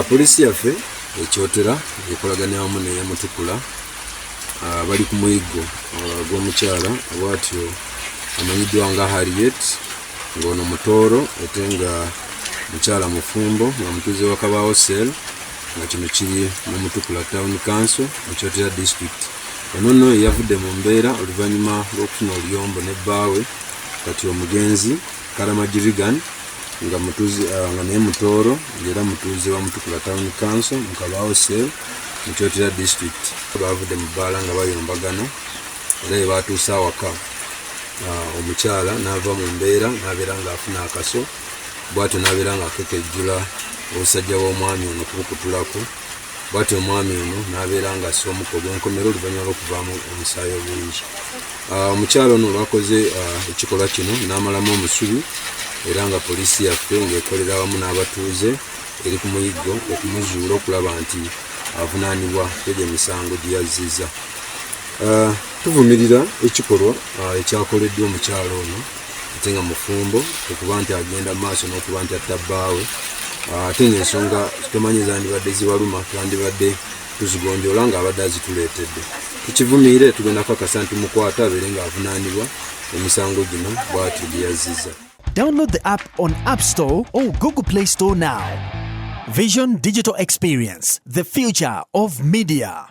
Polisi yaffe ekyotera ekolagana wamu ne Mutukula bali ku muyiggo gw'omukyala bw'atyo amanyiddwa nga Harriet ng'ono mutooro ate nga mukyala mufumbo nga mutuuze wa Kabaawo Cell nga kino kiri mu Mutukula Town Council mu Kyotera District. Ono nno yavudde mu mbeera oluvannyuma lw'okufuna oluyombo ne bbaawe kati omugenzi Karamagirigan nga naye mutooro ng'era mutuuze wa Mutukula Town Council mu Kabaawo Cell mu Kyotera District. Baavudde mu bbaala nga bayombagana era ye baatuuse awaka omukyala n'ava mu mbeera n'abeera ng'afuna akaso bw'atyo n'abeera ng'akekejjula obusajja bw'omwami ono kubukutulako bw'atyo omwami ono n'abeera ng'assa omukka ogw'enkomero oluvannyuma lw'okuvaamu omusaayi obungi. Omukyala ono lwakoze ekikolwa kino n'amalamu omusubi era nga poliisi yaffe ng'ekolera awamu n'abatuuze eri ku muyiggo okumuzuula okulaba nti avunaanibwa kw'egyo emisango gye yazzizza. Tuvumirira ekikolwa ekyakoleddwa omukyala ono ate nga mufumbo okuba nti agenda mu maaso n'okuba nti atta bbaawe ate ng'ensonga tomanyi zandibadde zibaluma twandibadde tuzigonjoola ng'abadde azituleetedde. Tukivumiire tugenda kakasa nti mukwata abeere ng'avunaanibwa emisango gino bw'atyo gye yazzizza. Download the app on App Store or Google Play Store now. Vision Digital Experience, the future of media.